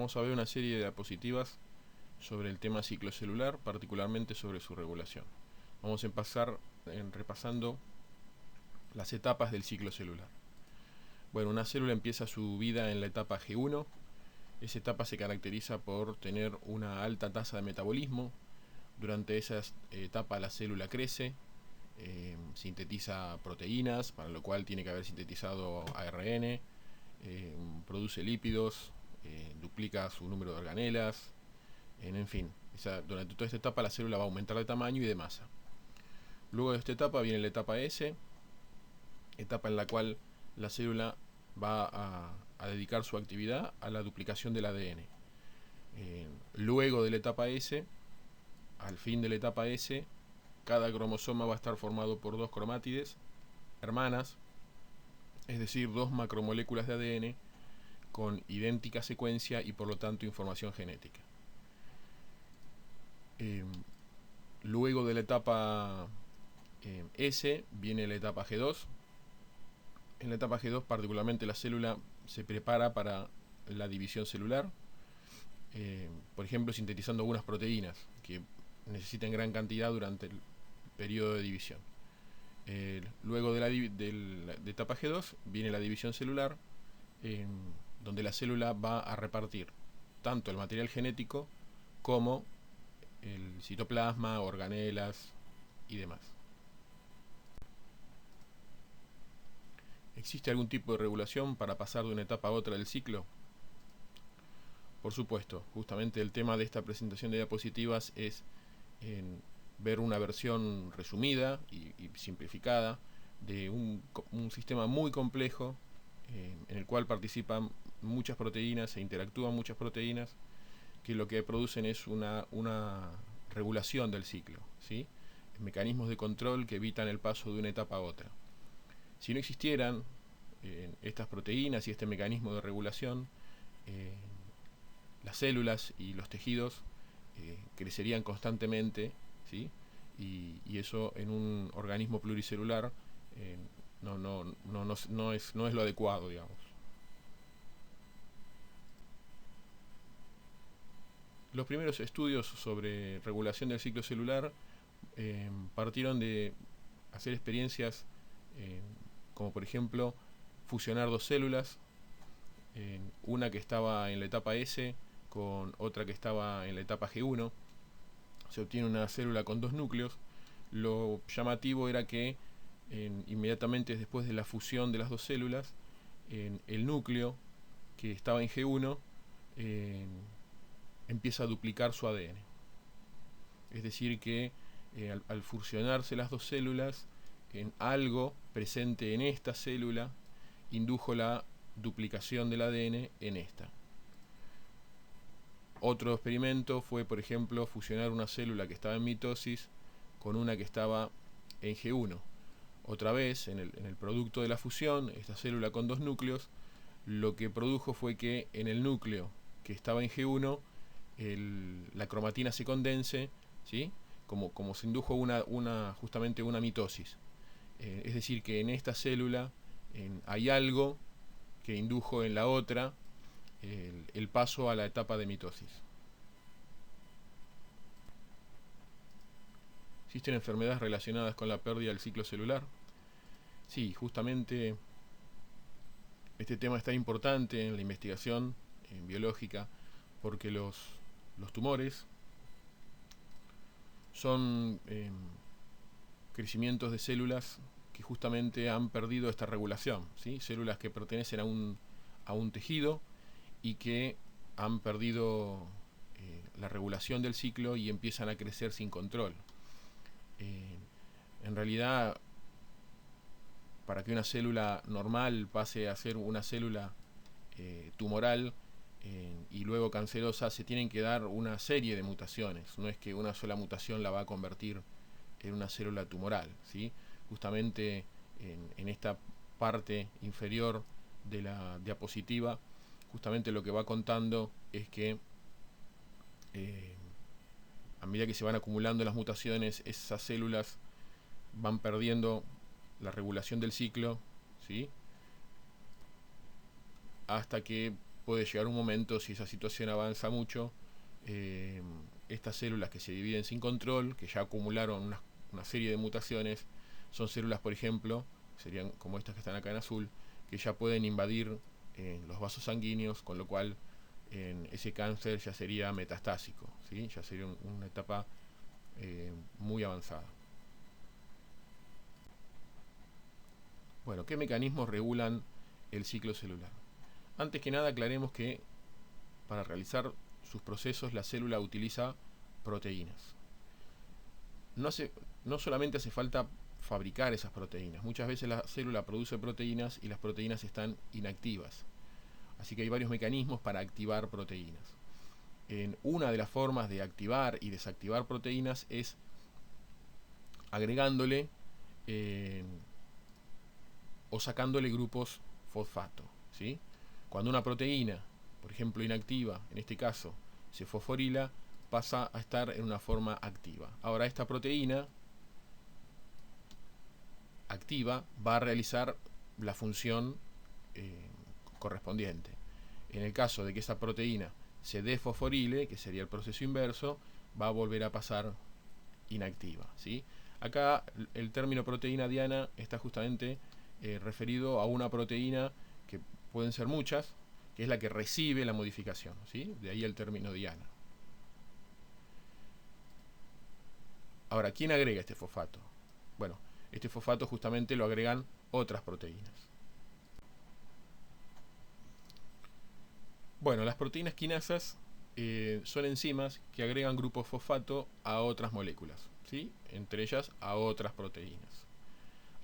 vamos a ver una serie de diapositivas sobre el tema ciclo celular, particularmente sobre su regulación. Vamos a empezar repasando las etapas del ciclo celular. Bueno, una célula empieza su vida en la etapa G1. Esa etapa se caracteriza por tener una alta tasa de metabolismo. Durante esa etapa la célula crece, sintetiza proteínas, para lo cual tiene que haber sintetizado ARN, produce lípidos, duplica su número de organelas, en fin, durante toda esta etapa la célula va a aumentar de tamaño y de masa. Luego de esta etapa viene la etapa S, etapa en la cual la célula va a dedicar su actividad a la duplicación del ADN. Luego de la etapa S, al fin de la etapa S, cada cromosoma va a estar formado por dos cromátides hermanas, es decir, dos macromoléculas de ADN con idéntica secuencia y por lo tanto información genética. Luego de la etapa S viene la etapa G2. En la etapa G2 particularmente la célula se prepara para la división celular, por ejemplo sintetizando algunas proteínas que necesitan gran cantidad durante el periodo de división. Luego de la etapa G2 viene la división celular, donde la célula va a repartir tanto el material genético como el citoplasma, organelas y demás. ¿Existe algún tipo de regulación para pasar de una etapa a otra del ciclo? Por supuesto, justamente el tema de esta presentación de diapositivas es ver una versión resumida y simplificada de un sistema muy complejo en el cual participan muchas proteínas e interactúan muchas proteínas que lo que producen es una regulación del ciclo, ¿sí? Mecanismos de control que evitan el paso de una etapa a otra. Si no existieran estas proteínas y este mecanismo de regulación, las células y los tejidos crecerían constantemente, ¿sí? Y eso en un organismo pluricelular no es lo adecuado, digamos. Los primeros estudios sobre regulación del ciclo celular partieron de hacer experiencias como por ejemplo fusionar dos células, una que estaba en la etapa S con otra que estaba en la etapa G1. Se obtiene una célula con dos núcleos. Lo llamativo era que inmediatamente después de la fusión de las dos células, el núcleo que estaba en G1 empieza a duplicar su ADN. Es decir que al fusionarse las dos células, algo presente en esta célula indujo la duplicación del ADN en esta. Otro experimento fue, por ejemplo, fusionar una célula que estaba en mitosis con una que estaba en G1. Otra vez, en el producto de la fusión, esta célula con dos núcleos, lo que produjo fue que en el núcleo que estaba en G1, la cromatina se condense, ¿sí? Como se indujo justamente una mitosis. Es decir, que en esta célula hay algo que indujo en la otra el paso a la etapa de mitosis. ¿Existen enfermedades relacionadas con la pérdida del ciclo celular? Sí, justamente este tema está importante en la investigación biológica porque los tumores son crecimientos de células que justamente han perdido esta regulación, ¿sí? Células que pertenecen a un tejido y que han perdido la regulación del ciclo y empiezan a crecer sin control. En realidad, para que una célula normal pase a ser una célula tumoral y luego cancerosa, se tienen que dar una serie de mutaciones. No es que una sola mutación la va a convertir en una célula tumoral, ¿sí? Justamente en esta parte inferior de la diapositiva, justamente lo que va contando es que a medida que se van acumulando las mutaciones, esas células van perdiendo la regulación del ciclo, ¿sí? Hasta que puede llegar un momento, si esa situación avanza mucho, estas células que se dividen sin control, que ya acumularon una serie de mutaciones, son células, por ejemplo, serían como estas que están acá en azul, que ya pueden invadir los vasos sanguíneos, con lo cual ese cáncer ya sería metastásico, ¿sí? Ya sería una etapa muy avanzada. Bueno, ¿qué mecanismos regulan el ciclo celular? Antes que nada aclaremos que para realizar sus procesos la célula utiliza proteínas. No solamente hace falta fabricar esas proteínas, muchas veces la célula produce proteínas y las proteínas están inactivas. Así que hay varios mecanismos para activar proteínas. Una de las formas de activar y desactivar proteínas es agregándole o sacándole grupos fosfato, ¿sí? Cuando una proteína, por ejemplo inactiva, en este caso se fosforila, pasa a estar en una forma activa. Ahora esta proteína activa va a realizar la función correspondiente. En el caso de que esa proteína se desfosforile, que sería el proceso inverso, va a volver a pasar inactiva, ¿sí? Acá el término proteína diana está justamente referido a una proteína, que pueden ser muchas, que es la que recibe la modificación, ¿sí? De ahí el término diana. Ahora, ¿quién agrega este fosfato? Bueno, este fosfato justamente lo agregan otras proteínas. Bueno, las proteínas quinasas son enzimas que agregan grupos fosfato a otras moléculas, ¿sí? Entre ellas a otras proteínas.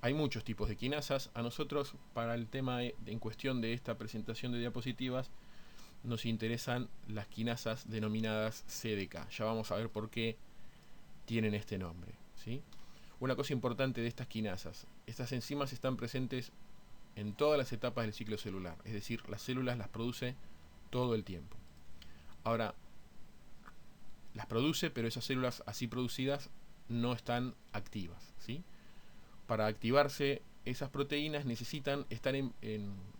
Hay muchos tipos de quinasas. A nosotros, para el tema en cuestión de esta presentación de diapositivas, nos interesan las quinasas denominadas CDK. Ya vamos a ver por qué tienen este nombre, ¿sí? Una cosa importante de estas quinasas: estas enzimas están presentes en todas las etapas del ciclo celular, es decir, las células las produce todo el tiempo. Ahora, las produce, pero esas células así producidas no están activas, ¿sí? Para activarse esas proteínas necesitan estar en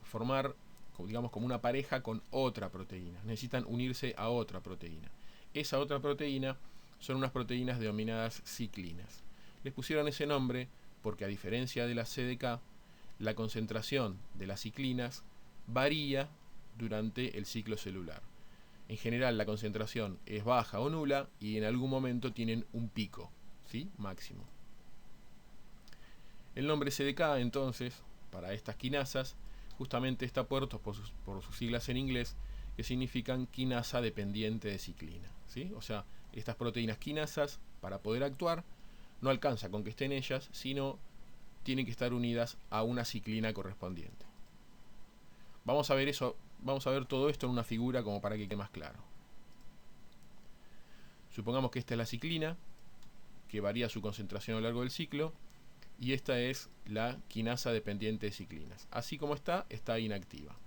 formar, digamos, como una pareja con otra proteína. Necesitan unirse a otra proteína. Esa otra proteína son unas proteínas denominadas ciclinas. Les pusieron ese nombre porque, a diferencia de la CDK, la concentración de las ciclinas varía durante el ciclo celular. En general la concentración es baja o nula y en algún momento tienen un pico, ¿sí? Máximo. El nombre CDK, entonces, para estas quinasas, justamente está puesto por sus siglas en inglés, que significan quinasa dependiente de ciclina, ¿sí? O sea, estas proteínas quinasas, para poder actuar, no alcanza con que estén ellas, sino tienen que estar unidas a una ciclina correspondiente. Vamos a ver todo esto en una figura como para que quede más claro. Supongamos que esta es la ciclina, que varía su concentración a lo largo del ciclo, y esta es la quinasa dependiente de ciclinas. Así como está inactiva.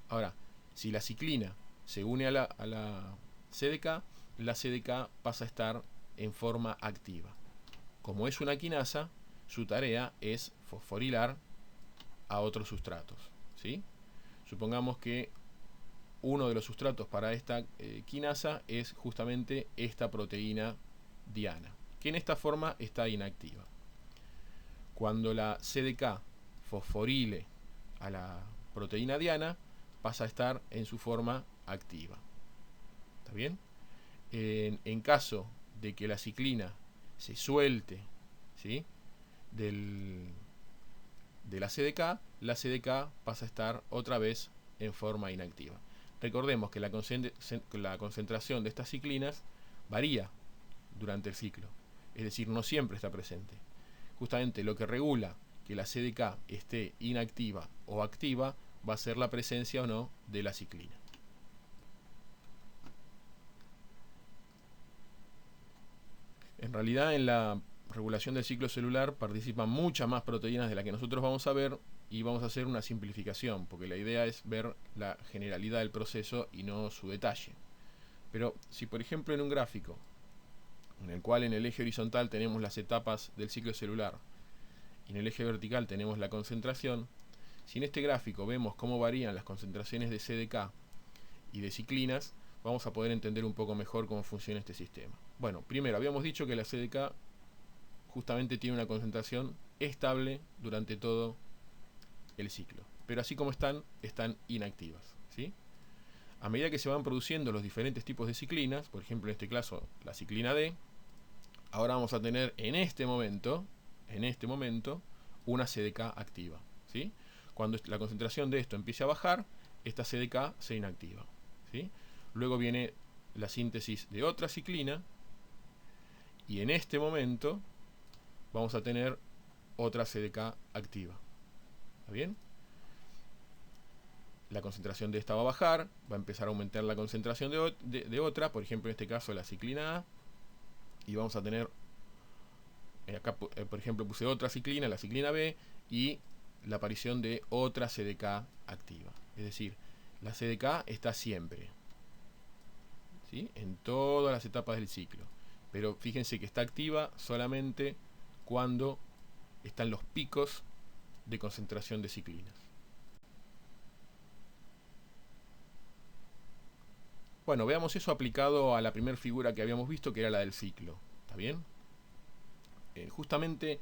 Ahora, si la ciclina se une a la CDK, la CDK pasa a estar en forma activa. Como es una quinasa, su tarea es fosforilar a otros sustratos, ¿sí? Supongamos que uno de los sustratos para esta quinasa es justamente esta proteína diana, que en esta forma está inactiva. Cuando la CDK fosforile a la proteína diana, pasa a estar en su forma activa. ¿Está bien? En caso de que la ciclina se suelte, ¿sí?, de la CDK pasa a estar otra vez en forma inactiva. Recordemos que la concentración de estas ciclinas varía durante el ciclo, es decir, no siempre está presente. Justamente lo que regula que la CDK esté inactiva o activa va a ser la presencia o no de la ciclina. En realidad, en la regulación del ciclo celular participan muchas más proteínas de las que nosotros vamos a ver, y vamos a hacer una simplificación, porque la idea es ver la generalidad del proceso y no su detalle. Pero si, por ejemplo, en un gráfico en el cual en el eje horizontal tenemos las etapas del ciclo celular y en el eje vertical tenemos la concentración, si en este gráfico vemos cómo varían las concentraciones de CDK y de ciclinas, vamos a poder entender un poco mejor cómo funciona este sistema. Bueno, primero habíamos dicho que la CDK justamente tiene una concentración estable durante todo el ciclo, pero así como están inactivas, ¿sí? A medida que se van produciendo los diferentes tipos de ciclinas, por ejemplo en este caso la ciclina D, ahora vamos a tener en este momento una CDK activa, ¿sí? Cuando la concentración de esto empiece a bajar, esta CDK se inactiva, ¿sí? Luego viene la síntesis de otra ciclina y en este momento vamos a tener otra CDK activa. ¿Está bien? La concentración de esta va a bajar, va a empezar a aumentar la concentración de otra, por ejemplo en este caso la ciclina A, y vamos a tener, acá por ejemplo puse otra ciclina, la ciclina B, y la aparición de otra CDK activa. Es decir, la CDK está siempre, ¿sí? En todas las etapas del ciclo. Pero fíjense que está activa solamente cuando están los picos de concentración de ciclinas. Bueno, veamos eso aplicado a la primera figura que habíamos visto, que era la del ciclo. ¿Está bien? Justamente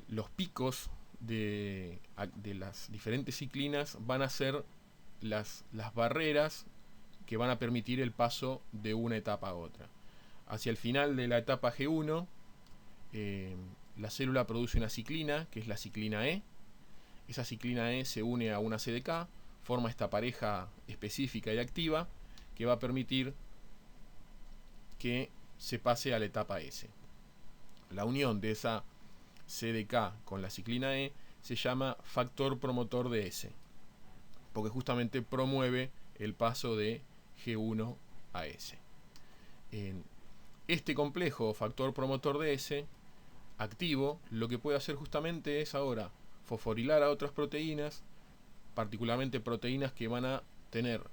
los picos de las diferentes ciclinas van a ser las barreras que van a permitir el paso de una etapa a otra. Hacia el final de la etapa G1, la célula produce una ciclina, que es la ciclina E. Esa ciclina E se une a una CDK, forma esta pareja específica y activa que va a permitir que se pase a la etapa S. La unión de esa CDK con la ciclina E se llama factor promotor de S, porque justamente promueve el paso de G1 a S. En este complejo factor promotor de S activo, lo que puede hacer justamente es ahora fosforilar a otras proteínas, particularmente proteínas que van a tener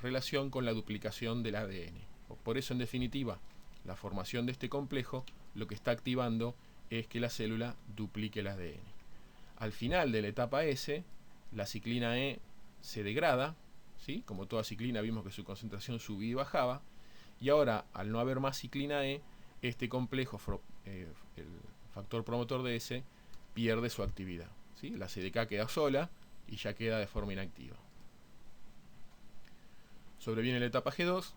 relación con la duplicación del ADN. Por eso, en definitiva, la formación de este complejo lo que está activando es que la célula duplique el ADN. Al final de la etapa S, la ciclina E se degrada, ¿sí? Como toda ciclina vimos que su concentración subía y bajaba, y ahora, al no haber más ciclina E, este complejo, el factor promotor de S, pierde su actividad, ¿sí? La CDK queda sola y ya queda de forma inactiva. Sobreviene la etapa G2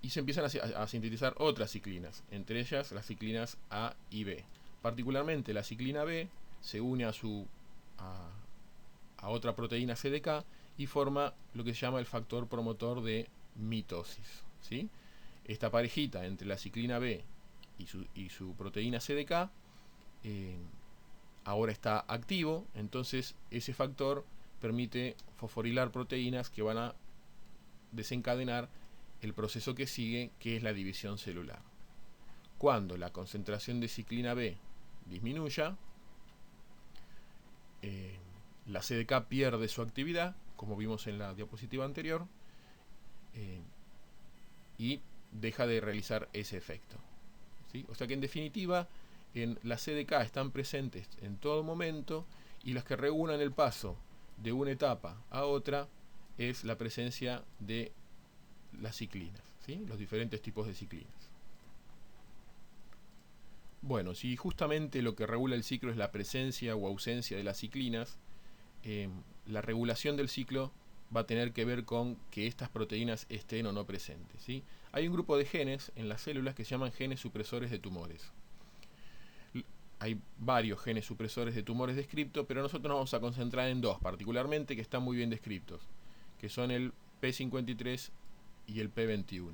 y se empiezan a sintetizar otras ciclinas, entre ellas las ciclinas A y B. Particularmente la ciclina B se une a otra proteína CDK y forma lo que se llama el factor promotor de mitosis, ¿sí? Esta parejita entre la ciclina B y su proteína CDK ahora está activo, entonces ese factor permite fosforilar proteínas que van a desencadenar el proceso que sigue, que es la división celular. Cuando la concentración de ciclina B disminuya, la CDK pierde su actividad, como vimos en la diapositiva anterior, y deja de realizar ese efecto, ¿sí? O sea que en definitiva, en la CDK están presentes en todo momento, y las que regulan el paso de una etapa a otra es la presencia de las ciclinas, ¿sí? Los diferentes tipos de ciclinas. Bueno, si justamente lo que regula el ciclo es la presencia o ausencia de las ciclinas, la regulación del ciclo va a tener que ver con que estas proteínas estén o no presentes, ¿sí? Hay un grupo de genes en las células que se llaman genes supresores de tumores. Hay varios genes supresores de tumores descritos, pero nosotros nos vamos a concentrar en dos particularmente que están muy bien descritos, que son el P53 y el P21.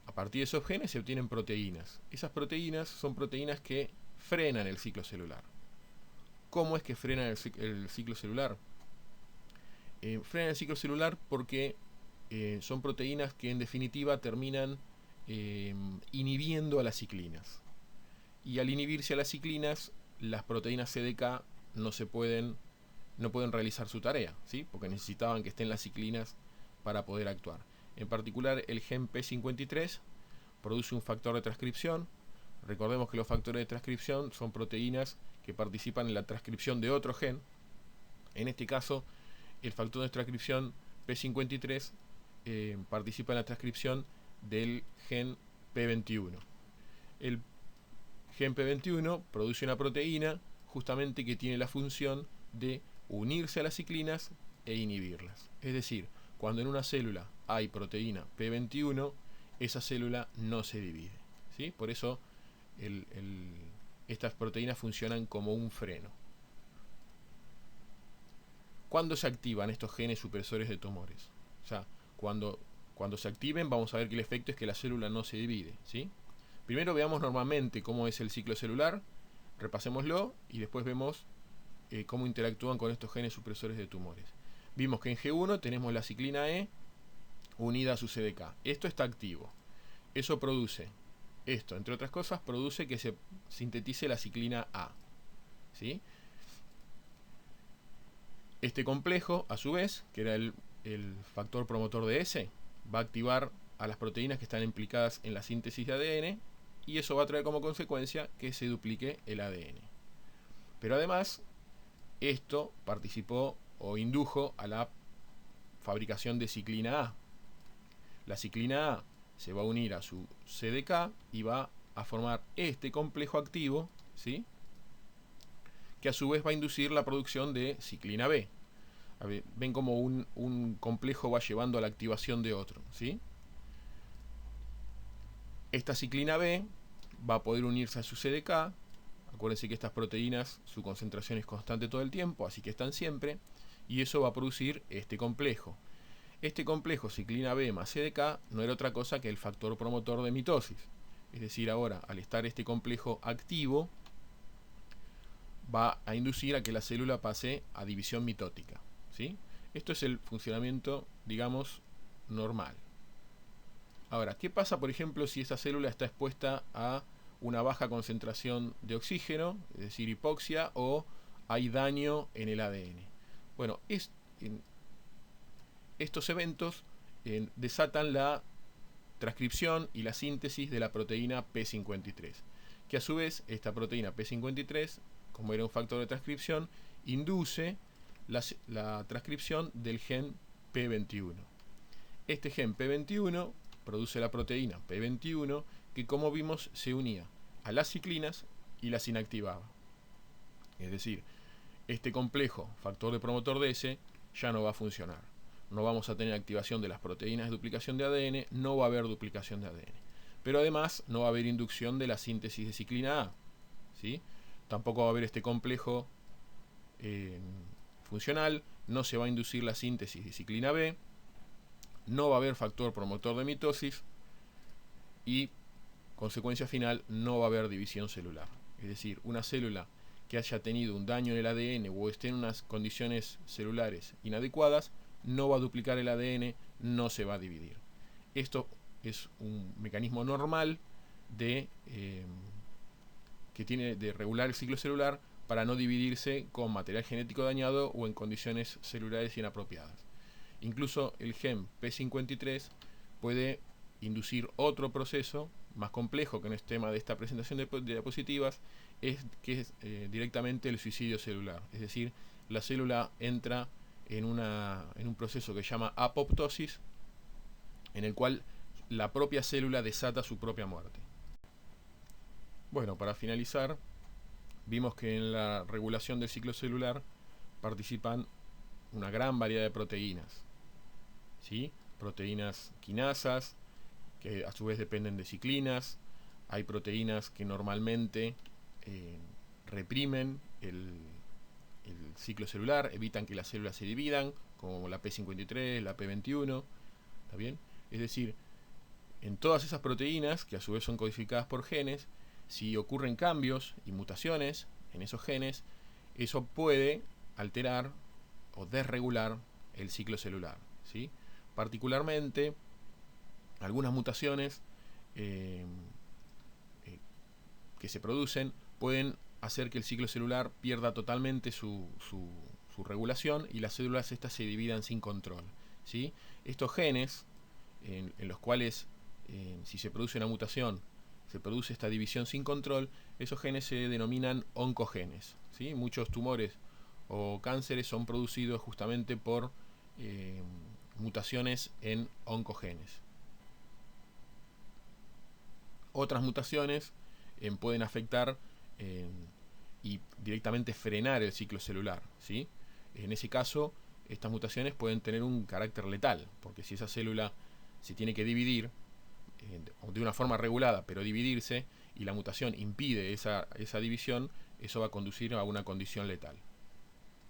A partir de esos genes se obtienen proteínas. Esas proteínas son proteínas que frenan el ciclo celular. ¿Cómo es que frenan el ciclo celular? Frenan el ciclo celular porque son proteínas que en definitiva terminan inhibiendo a las ciclinas. Y al inhibirse a las ciclinas, las proteínas CDK no pueden realizar su tarea, ¿sí? Porque necesitaban que estén las ciclinas para poder actuar. En particular, el gen P53 produce un factor de transcripción. Recordemos que los factores de transcripción son proteínas que participan en la transcripción de otro gen. En este caso, el factor de transcripción P53 participa en la transcripción del gen P21. El gen P21 produce una proteína justamente que tiene la función de unirse a las ciclinas e inhibirlas. Es decir, cuando en una célula hay proteína P21, esa célula no se divide, ¿sí? Por eso estas proteínas funcionan como un freno. ¿Cuándo se activan estos genes supresores de tumores? O sea, cuando se activen, vamos a ver que el efecto es que la célula no se divide, ¿sí? Primero veamos normalmente cómo es el ciclo celular, repasémoslo y después vemos cómo interactúan con estos genes supresores de tumores. Vimos que en G1 tenemos la ciclina E unida a su CDK. Esto está activo. Eso produce, entre otras cosas, produce que se sintetice la ciclina A, ¿sí? Este complejo, a su vez, que era el factor promotor de S, va a activar a las proteínas que están implicadas en la síntesis de ADN, y eso va a traer como consecuencia que se duplique el ADN. Pero además, esto participó o indujo a la fabricación de ciclina A. La ciclina A se va a unir a su CDK y va a formar este complejo activo, ¿sí?, que a su vez va a inducir la producción de ciclina B. A ver, ven como un complejo va llevando a la activación de otro, ¿sí? Esta ciclina B va a poder unirse a su CDK. Acuérdense que estas proteínas, su concentración es constante todo el tiempo, así que están siempre, y eso va a producir este complejo. Este complejo ciclina B más CDK no era otra cosa que el factor promotor de mitosis. Es decir, ahora, al estar este complejo activo, va a inducir a que la célula pase a división mitótica, ¿sí? Esto es el funcionamiento, digamos, normal. Ahora, ¿qué pasa, por ejemplo, si esta célula está expuesta a una baja concentración de oxígeno, es decir, hipoxia, o hay daño en el ADN? Bueno, estos eventos desatan la transcripción y la síntesis de la proteína P53, que a su vez, esta proteína P53, como era un factor de transcripción, induce la transcripción del gen P21. Este gen P21 produce la proteína P21 que, como vimos, se unía a las ciclinas y las inactivaba. Es decir, este complejo factor de promotor de S ya no va a funcionar. No vamos a tener activación de las proteínas de duplicación de ADN, no va a haber duplicación de ADN. Pero además no va a haber inducción de la síntesis de ciclina A, ¿sí? Tampoco va a haber este complejo funcional, no se va a inducir la síntesis de ciclina B, no va a haber factor promotor de mitosis y, consecuencia final, no va a haber división celular. Es decir, una célula que haya tenido un daño en el ADN o esté en unas condiciones celulares inadecuadas, no va a duplicar el ADN, no se va a dividir. Esto es un mecanismo normal que tiene de regular el ciclo celular para no dividirse con material genético dañado o en condiciones celulares inapropiadas. Incluso el gen P53 puede inducir otro proceso más complejo, que no es tema de esta presentación de diapositivas, que es directamente el suicidio celular. Es decir, la célula entra en un proceso que se llama apoptosis, en el cual la propia célula desata su propia muerte. Bueno, para finalizar, vimos que en la regulación del ciclo celular participan una gran variedad de proteínas, ¿sí? Proteínas quinasas, que a su vez dependen de ciclinas. Hay proteínas que normalmente reprimen el ciclo celular, evitan que las células se dividan, como la P53, la P21, ¿está bien? Es decir, en todas esas proteínas, que a su vez son codificadas por genes, si ocurren cambios y mutaciones en esos genes, eso puede alterar o desregular el ciclo celular, ¿sí? Particularmente, algunas mutaciones que se producen pueden hacer que el ciclo celular pierda totalmente su regulación y las células estas se dividan sin control, ¿sí? Estos genes, en los cuales si se produce una mutación se produce esta división sin control, esos genes se denominan oncogenes, ¿sí? Muchos tumores o cánceres son producidos justamente por mutaciones en oncogenes. Otras mutaciones pueden afectar y directamente frenar el ciclo celular, ¿sí? En ese caso, estas mutaciones pueden tener un carácter letal, porque si esa célula se tiene que dividir de una forma regulada, pero dividirse, y la mutación impide esa división, eso va a conducir a una condición letal.